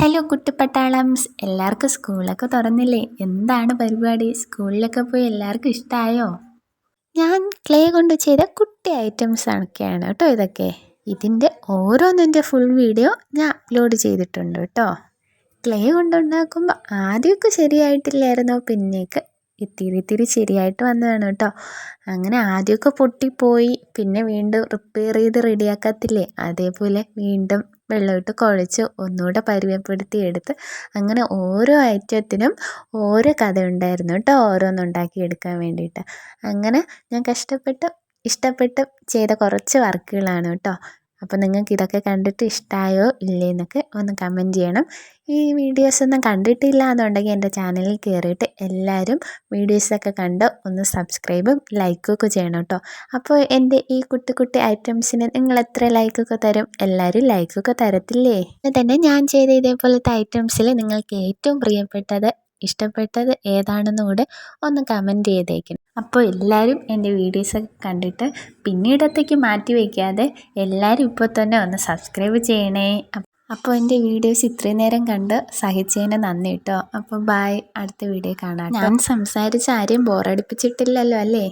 Hello കുട്ടിപ്പട്ടാളംസ്, എല്ലാവർക്കും സ്കൂളൊക്കെ തുറന്നില്ലേ? എന്താണ് പരിപാടി? സ്കൂളിലൊക്കെ പോയി എല്ലാവർക്കും ഇഷ്ടമായോ? ഞാൻ ക്ലേ കൊണ്ട് ചെയ്ത കുട്ടി ഐറ്റംസ് ഒക്കെയാണ് കേട്ടോ ഇതൊക്കെ. ഇതിൻ്റെ ഓരോന്നിൻ്റെ ഫുൾ വീഡിയോ ഞാൻ അപ്ലോഡ് ചെയ്തിട്ടുണ്ട് കേട്ടോ. ക്ലേ കൊണ്ടുണ്ടാക്കുമ്പോൾ ആദ്യമൊക്കെ ശരിയായിട്ടില്ലായിരുന്നു, പിന്നേക്ക് ഇത്തിരി ശരിയായിട്ട് വന്നതാണ് കേട്ടോ. അങ്ങനെ ആദ്യമൊക്കെ പൊട്ടിപ്പോയി, പിന്നെ വീണ്ടും റിപ്പയർ ചെയ്ത് റെഡിയാക്കത്തില്ലേ, അതേപോലെ വീണ്ടും വെള്ളമിട്ട് കുഴച്ച് ഒന്നുകൂടെ പരുവപ്പെടുത്തി എടുത്ത്, അങ്ങനെ ഓരോ ഐറ്റത്തിനും ഓരോ കഥ ഉണ്ടായിരുന്നു കേട്ടോ, ഓരോന്നുണ്ടാക്കിയെടുക്കാൻ വേണ്ടിയിട്ട്. അങ്ങനെ ഞാൻ ഇഷ്ടപ്പെട്ട് ചെയ്ത കുറച്ച് വർക്കുകളാണ് കേട്ടോ. അപ്പോൾ നിങ്ങൾക്ക് ഇതൊക്കെ കണ്ടിട്ട് ഇഷ്ടമായോ ഇല്ലേ എന്നൊക്കെ ഒന്ന് കമൻറ്റ് ചെയ്യണം. ഈ വീഡിയോസൊന്നും കണ്ടിട്ടില്ല എന്നുണ്ടെങ്കിൽ എൻ്റെ ചാനലിൽ കയറിയിട്ട് എല്ലാവരും വീഡിയോസൊക്കെ കണ്ട് ഒന്ന് സബ്സ്ക്രൈബും ലൈക്കും ഒക്കെ ചെയ്യണം കേട്ടോ. അപ്പോൾ എൻ്റെ ഈ കുട്ടി ഐറ്റംസിന് നിങ്ങൾ എത്ര ലൈക്കൊക്കെ തരും? എല്ലാവരും ലൈക്കൊക്കെ തരത്തില്ലേ? തന്നെ ഞാൻ ചെയ്ത ഇതേപോലത്തെ ഐറ്റംസിൽ നിങ്ങൾക്ക് ഏറ്റവും ഇഷ്ടപ്പെട്ടത് ഏതാണെന്ന് കൂടെ ഒന്ന് കമൻറ്റ് ചെയ്തേക്കണം. അപ്പോൾ എല്ലാവരും എൻ്റെ വീഡിയോസൊക്കെ കണ്ടിട്ട് പിന്നീടത്തേക്ക് മാറ്റി വയ്ക്കാതെ എല്ലാവരും ഇപ്പോൾ തന്നെ ഒന്ന് സബ്സ്ക്രൈബ് ചെയ്യണേ. അപ്പോൾ എൻ്റെ വീഡിയോസ് ഇത്രയും നേരം കണ്ട് സഹിച്ചതിന് നന്ദി കേട്ടോ. അപ്പോൾ ബായ്, അടുത്ത വീഡിയോ കാണാം. ഞാൻ സംസാരിച്ച് ആരെയും ബോറടിപ്പിച്ചിട്ടില്ലല്ലോ അല്ലേ?